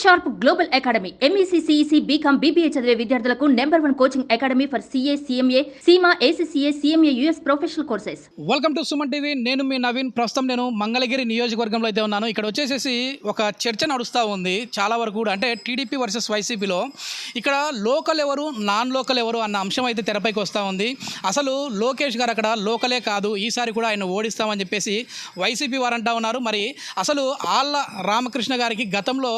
Sharp Global Academy MEC CEC BCom BBA చదివే విద్యార్థులకు #1 coaching academy for CA CMA CIMA ACCA CMA US professional courses. Welcome to Suman TV. నేను మీ నవీన్. ప్రస్తుతం నేను మంగళగిరి నియోజకవర్గంలో అయితే ఉన్నాను. ఇక్కడ వచ్చేసేసి ఒక చర్చ నడుస్తూ ఉంది చాలా వరకు కూడా, అంటే టీడీపీ వర్సెస్ వైసీపీలో. ఇక్కడ లోకల్ ఎవరు నాన్ లోకల్ ఎవరు అన్న అంశం అయితే తెరపైకి వస్తూ ఉంది. అసలు లోకేష్ గారు అక్కడ లోకలే కాదు, ఈసారి కూడా ఆయన ఓడిస్తామని చెప్పేసి వైసీపీ వారు అంటూ ఉన్నారు. మరి అసలు ఆళ్ళ రామకృష్ణ గారికి గతంలో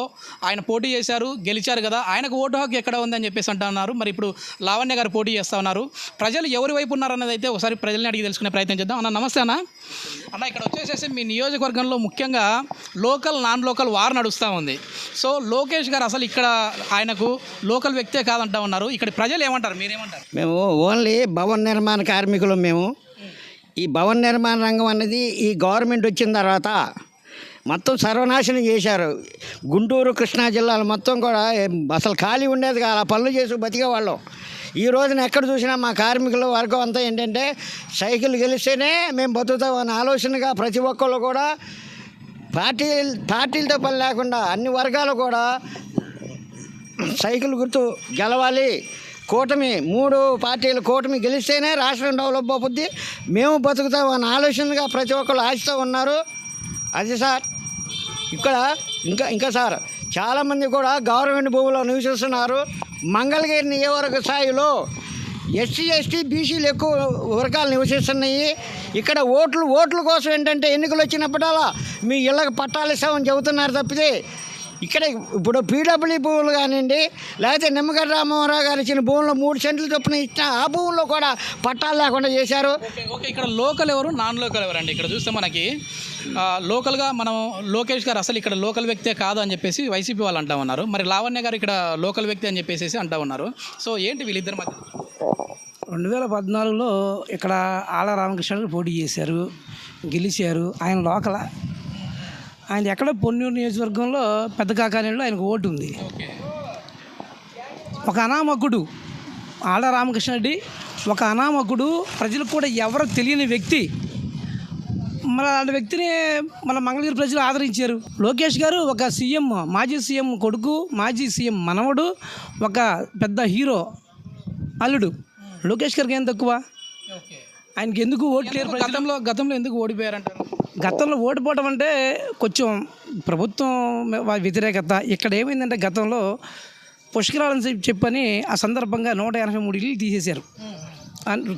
ఆయన పోటీ చేశారు, గెలిచారు కదా, ఆయనకు ఓటు హక్కు ఎక్కడ ఉందని చెప్పేసి అంటున్నారు. మరి ఇప్పుడు లావణ్య గారు పోటీ చేస్తూ ఉన్నారు. ప్రజలు ఎవరి వైపు ఉన్నారన్నది అయితే ఒకసారి ప్రజల్ని అడిగి తెలుసుకునే ప్రయత్నం చేద్దాం. అన్న నమస్తే అన్న. ఇక్కడ వచ్చేసేసి మీ నియోజకవర్గంలో ముఖ్యంగా లోకల్ నాన్ లోకల్ వార్ నడుస్తూ ఉంది. సో లోకేష్ గారు అసలు ఇక్కడ ఆయనకు లోకల్ వ్యక్తే కాదంటా ఉన్నారు. ఇక్కడ ప్రజలు ఏమంటారు, మీరేమంటారు? మేము ఓన్లీ భవన నిర్మాణ కార్మికులు. మేము ఈ భవన నిర్మాణ రంగం అనేది ఈ గవర్నమెంట్ వచ్చిన తర్వాత మొత్తం సర్వనాశనం చేశారు. గుంటూరు కృష్ణా జిల్లాలు మొత్తం కూడా అసలు ఖాళీ ఉండేది కాదు, ఆ పనులు చేసి బతికేవాళ్ళం. ఈ రోజున ఎక్కడ చూసినా మా కార్మికుల వర్గం అంతా ఏంటంటే సైకిల్ గెలిస్తేనే మేము బతుకుతాం అనే ఆలోచనగా ప్రతి ఒక్కళ్ళు కూడా పార్టీలతో పని లేకుండా అన్ని వర్గాలు కూడా సైకిల్ గుర్తు గెలవాలి, కూటమి 3 పార్టీల కూటమి గెలిస్తేనే రాష్ట్రం డెవలప్ అవుతుంది, మేము బతుకుతాం అనే ఆలోచనగా ప్రతి ఒక్కళ్ళు ఆశతో ఉన్నారు. అది సార్ ఇక్కడ ఇంకా సార్ చాలామంది కూడా గవర్నమెంట్ భూముల్లో నివసిస్తున్నారు. మంగళగిరి నియోజకవర్గ స్థాయిలో ఎస్సీ ఎస్టీ బీసీలు ఎక్కువ వర్గాలు నివసిస్తున్నాయి. ఇక్కడ ఓట్ల కోసం ఏంటంటే ఎన్నికలు వచ్చినప్పుడల్లా మీ ఇళ్ళకి పట్టాలు ఇస్తామని చెబుతున్నారు తప్పితే ఇక్కడ ఇప్పుడు పీడబ్ల్యూ భూములు కానివ్వండి, లేకపోతే నిమ్మగడ్డ రామోహనరావు గారు ఇచ్చిన భూముల్లో 3 సెంట్లు చొప్పున ఇచ్చిన ఆ భూముల్లో కూడా పట్టాలు లేకుండా చేశారు. ఓకే, ఇక్కడ లోకల్ ఎవరు నాన్ లోకల్ ఎవరు అండి? ఇక్కడ చూస్తే మనకి లోకల్గా మనం లోకేష్ గారు అసలు ఇక్కడ లోకల్ వ్యక్తే కాదు అని చెప్పేసి వైసీపీ వాళ్ళు అంటూ ఉన్నారు. మరి లావణ్య గారు ఇక్కడ లోకల్ వ్యక్తి అని చెప్పేసి అంటూ ఉన్నారు. సో ఏంటి వీళ్ళిద్దరి మధ్య? 2014లో ఇక్కడ ఆళ్ళ రామకృష్ణ గారు పోటీ చేశారు, గెలిచారు. ఆయన లోకల, ఆయన ఎక్కడ పొన్నూరు నియోజకవర్గంలో పెద్ద కాకానేలో ఆయనకు ఓటు ఉంది. ఒక అనామకుడు ఆళ్ళ రామకృష్ణరెడ్డి, ఒక అనామకుడు, ప్రజలకు కూడా ఎవరో తెలియని వ్యక్తి. మన అలాంటి వ్యక్తిని మన మంగళగిరి ప్రజలు ఆదరించారు. లోకేష్ గారు ఒక సీఎం, మాజీ సీఎం కొడుకు, మాజీ సీఎం మనవడు, ఒక పెద్ద హీరో అల్లుడు. లోకేష్ గారికి ఏం తక్కువ? ఆయనకి ఎందుకు ఓట్లు లేరు? గతంలో ఎందుకు ఓడిపోయారంటారు? గతంలో ఓడిపోవడం అంటే కొంచెం ప్రభుత్వం వ్యతిరేకత. ఇక్కడ ఏమైందంటే గతంలో పుష్కరాలని చెప్పని ఆ సందర్భంగా 183 ఇల్లు తీసేశారు.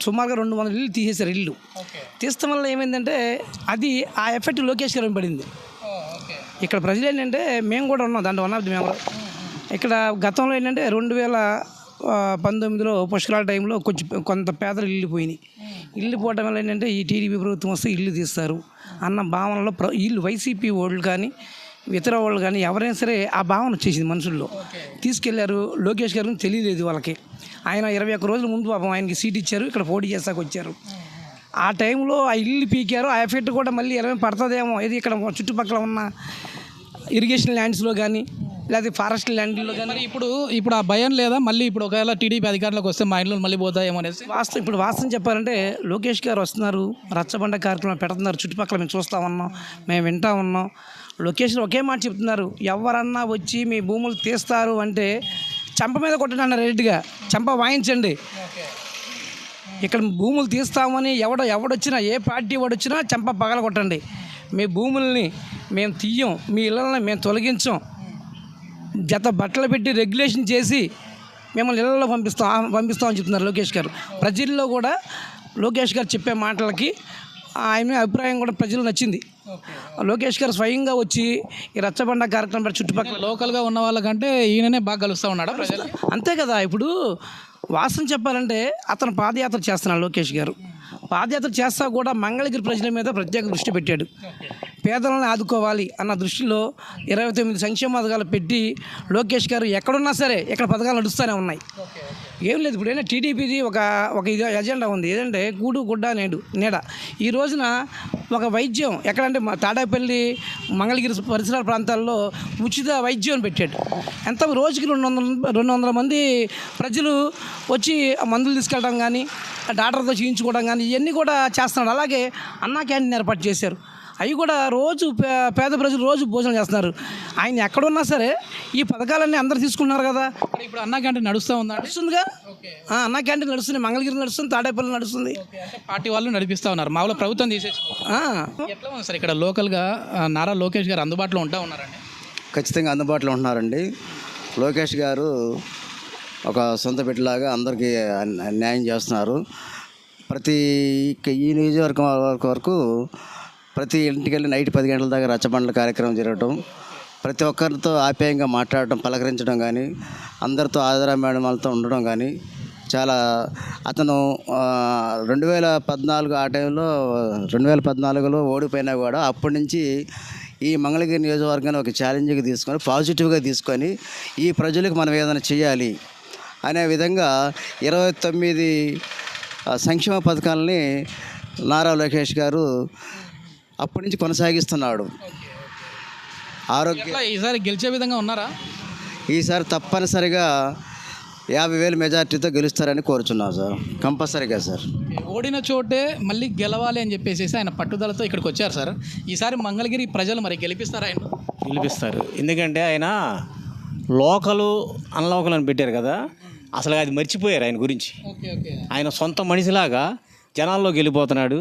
సుమారుగా 200 ఇల్లు తీసేశారు. ఇల్లు తీస్తాం వల్ల ఏమైందంటే అది ఆ ఎఫెక్ట్ లోకేష్ గారు పడింది. ఇక్కడ ప్రజలు ఏంటంటే మేము కూడా ఉన్నాం దాంట్లో, వన్ ఆఫ్ ది మెంబర్. ఇక్కడ గతంలో ఏంటంటే 2019లో పుష్కరాల టైంలో కొంత పేదలు ఇల్లు పోయినాయి. ఇల్లు పోవడం వల్ల ఏంటంటే ఈ టీడీపీ ప్రభుత్వం వస్తే ఇల్లు తీస్తారు అన్న భావనలో ఇల్లు వైసీపీ వాళ్ళు కానీ ఇతర వాళ్ళు కానీ ఎవరైనా సరే ఆ భావన వచ్చేసింది మనుషుల్లో. తీసుకెళ్లారు. లోకేష్ గారికి తెలియలేదు వాళ్ళకి. ఆయన 21 రోజుల ముందు పాపం ఆయనకి సీట్ ఇచ్చారు, ఇక్కడ పోటీ చేస్తాకు వచ్చారు. ఆ టైంలో ఆ ఇల్లు పీకారు. ఆ ఎఫెక్ట్ కూడా మళ్ళీ 20 పడుతుందేమో, ఇది ఇక్కడ చుట్టుపక్కల ఉన్న ఇరిగేషన్ ల్యాండ్స్లో కానీ లేకపోతే ఫారెస్ట్ ల్యాండ్లో కానీ. ఇప్పుడు ఆ భయం లేదా? మళ్ళీ ఇప్పుడు ఒకవేళ టీడీపీ అధికారంలోకి వస్తే మా ఇల్లు మళ్ళీ పోతాయేమో అనేసి వాస్తవం చెప్పాలంటే లోకేష్ గారు వస్తున్నారు, రచ్చబండ కార్యక్రమం పెడుతున్నారు, చుట్టుపక్కల మేము చూస్తూ ఉన్నాం, మేము వింటూ ఉన్నాం. లోకేష్ ఒకే మాట చెప్తున్నారు, ఎవరన్నా వచ్చి మీ భూములు తీస్తారు అంటే చంప మీద కొట్టండి, రెడ్డిగా చంప వాయించండి. ఇక్కడ భూములు తీస్తామని ఎవడొచ్చినా, ఏ పార్టీ వాడొచ్చినా చంప పగల కొట్టండి. మీ భూముల్ని మేము తీయం, మీ ఇళ్ళని మేము తొలగించాం, జత బట్టలు పెట్టి రెగ్యులేషన్ చేసి మిమ్మల్ని ఇళ్ళలో పంపిస్తామని చెప్తున్నారు లోకేష్ గారు. ప్రజల్లో కూడా లోకేష్ గారు చెప్పే మాటలకి ఆయన అభిప్రాయం కూడా ప్రజలు నచ్చింది. లోకేష్ గారు స్వయంగా వచ్చి ఈ రచ్చబండ కార్యక్రమం చుట్టుపక్కల లోకల్గా ఉన్న వాళ్ళకంటే ఈయననే బాగా కలుస్తూ ఉన్నాడు ప్రజలు. అంతే కదా. ఇప్పుడు వాస్తవం చెప్పాలంటే అతను పాదయాత్ర చేస్తున్నాడు లోకేష్ గారు. పాదయాత్ర చేస్తా కూడా మంగళగిరి ప్రజల మీద ప్రత్యేక దృష్టి పెట్టాడు. పేదలను ఆదుకోవాలి అన్న దృష్టిలో 29 సంక్షేమ పథకాలు పెట్టి లోకేష్ గారు ఎక్కడున్నా సరే ఇక్కడ పథకాలు నడుస్తూనే ఉన్నాయి. ఏం లేదు, ఇప్పుడు ఏంటంటే టీడీపీది ఒక ఇది ఎజెండా ఉంది. ఏదంటే కూడు గుడ్డ నీడ. ఈ రోజున ఒక వైద్యం ఎక్కడంటే తాడేపల్లి మంగళగిరి పరిసర ప్రాంతాల్లో ఉచిత వైద్యం పెట్టాడు. ఎంత రోజుకి 200 మంది ప్రజలు వచ్చి మందులు తీసుకెళ్ళడం కానీ, డాక్టర్తో చేయించుకోవడం కానీ ఇవన్నీ కూడా చేస్తున్నాడు. అలాగే అన్నా క్యాంటీన్ ఏర్పాటు చేశారు. అవి కూడా రోజు పేద ప్రజలు రోజు భోజనం చేస్తున్నారు. ఆయన ఎక్కడున్నా సరే ఈ పథకాలన్నీ అందరు తీసుకుంటున్నారు కదా. ఇప్పుడు అన్నా క్యాంటీన్ నడుస్తూ ఉందా? నడుస్తుందిగా. అన్నా క్యాంటీన్ నడుస్తుంది, మంగళగిరి నడుస్తుంది, తాడేపల్లి నడుస్తుంది. అంటే పార్టీ వాళ్ళు నడిపిస్తూ ఉన్నారు, మామూలు ప్రభుత్వం తీసేసి. ఎట్లా ఉంది సార్ ఇక్కడ లోకల్గా నారా లోకేష్ గారు అందుబాటులో ఉన్నారండి? ఖచ్చితంగా అందుబాటులో ఉంటున్నారండి. లోకేష్ గారు ఒక సొంత బిడ్డలాగా అందరికీ న్యాయం చేస్తున్నారు. ప్రతి ఈ నియోజకవర్గం వరకు ప్రతి ఇంటికి వెళ్ళి నైట్ 10 గంటల దాకా రచ్చబండల కార్యక్రమం జరగటం, ప్రతి ఒక్కరితో ఆప్యాయంగా మాట్లాడటం, పలకరించడం కానీ, అందరితో ఆదరమేళాలతో ఉండడం కానీ చాలా. అతను 2014 ఆ టైంలో 2014లో ఓడిపోయినా కూడా అప్పటి నుంచి ఈ మంగళగిరి నియోజకవర్గాన్ని ఒక ఛాలెంజ్గా తీసుకొని పాజిటివ్గా తీసుకొని ఈ ప్రజలకు మనం ఏదైనా చేయాలి అనే విధంగా 29 సంక్షేమ పథకాలని నారా లోకేష్ గారు అప్పటి నుంచి కొనసాగిస్తున్నాడు. ఆరోగ్య ఈసారి గెలిచే విధంగా ఉన్నారా? ఈసారి తప్పనిసరిగా 50,000 మెజార్టీతో గెలుస్తారని కోరుచున్నాం సార్. కంపల్సరీగా సార్. ఓడిన చోటే మళ్ళీ గెలవాలి అని చెప్పేసి ఆయన పట్టుదలతో ఇక్కడికి వచ్చారు సార్. ఈసారి మంగళగిరి ప్రజలు మరి గెలిపిస్తారా? ఆయన గెలిపిస్తారు. ఎందుకంటే ఆయన లోకలు అన్లోకలు అని పెట్టారు కదా, అసలు అది మర్చిపోయారు ఆయన గురించి. ఆయన సొంత మనిషిలాగా జనాల్లోకి వెళ్ళిపోతున్నాడు,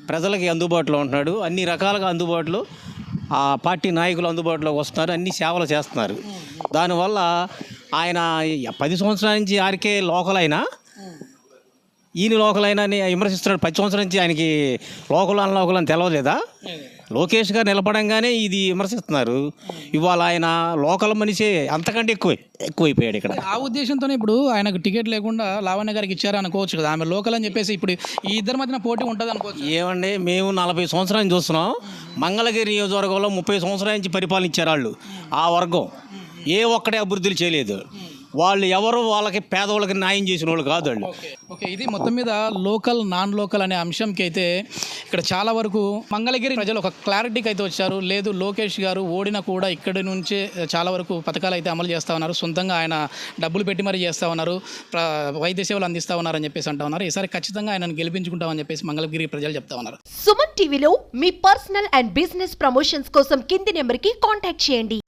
ప్రజలకి అందుబాటులో ఉంటున్నాడు, అన్ని రకాలుగా అందుబాటులో ఆ పార్టీ నాయకులు అందుబాటులోకి వస్తున్నారు, అన్ని సేవలు చేస్తున్నారు. దానివల్ల ఆయన 10 సంవత్సరాల నుంచి ఆరికే లోకల్ అయినా ఈయన లోకల్ అయినా అని విమర్శిస్తున్నాడు. 10 సంవత్సరాల నుంచి ఆయనకి లోకల్ అన్లోకల్ అని తెలవలేదా? లోకేష్ గారు నిలబడంగానే ఇది విమర్శిస్తున్నారు. ఇవాళ ఆయన లోకల్ మనిషి అంతకంటే ఎక్కువైపోయాడు ఇక్కడ. ఆ ఉద్దేశంతోనే ఇప్పుడు ఆయనకు టికెట్ లేకుండా లావణ్య గారికి ఇచ్చారు అనుకోవచ్చు కదా. ఆమె లోకల్ అని చెప్పేసి ఇప్పుడు ఈ ఇద్దరి మధ్యన పోటీ ఉంటుంది అనుకోవచ్చు. ఏమండి, మేము 40 సంవత్సరాల నుంచి చూస్తున్నాం. మంగళగిరి నియోజకవర్గంలో 30 సంవత్సరాల నుంచి పరిపాలించారు వాళ్ళు. ఆ వర్గం ఏ ఒక్కడే అభివృద్ధులు చేయలేదు. వాళ్ళు ఎవరు వాళ్ళకి పేదవాళ్ళకి న్యాయం చేసిన వాళ్ళు కాదు వాళ్ళు. ఓకే, ఇది మొత్తం మీద లోకల్ నాన్ లోకల్ అనే అంశంకి అయితే ఇక్కడ చాలా వరకు మంగళగిరి ప్రజలు ఒక క్లారిటీకి అయితే వచ్చారు. లేదు, లోకేష్ గారు ఓడినా కూడా ఇక్కడి నుంచే చాలా వరకు పథకాలు అయితే అమలు చేస్తూ ఉన్నారు, సొంతంగా ఆయన డబ్బులు పెట్టి మరీ చేస్తూ ఉన్నారు, వైద్య సేవలు అందిస్తూ ఉన్నారని చెప్పేసి అంటూ ఉన్నారు. ఈసారి ఖచ్చితంగా ఆయనను గెలిపించుకుంటామని చెప్పేసి మంగళగిరి ప్రజలు చెప్తా ఉన్నారు. సుమన్ టీవీలో మీ పర్సనల్ అండ్ బిజినెస్ ప్రమోషన్స్ కోసం కింది నెంబర్కి కాంటాక్ట్ చేయండి.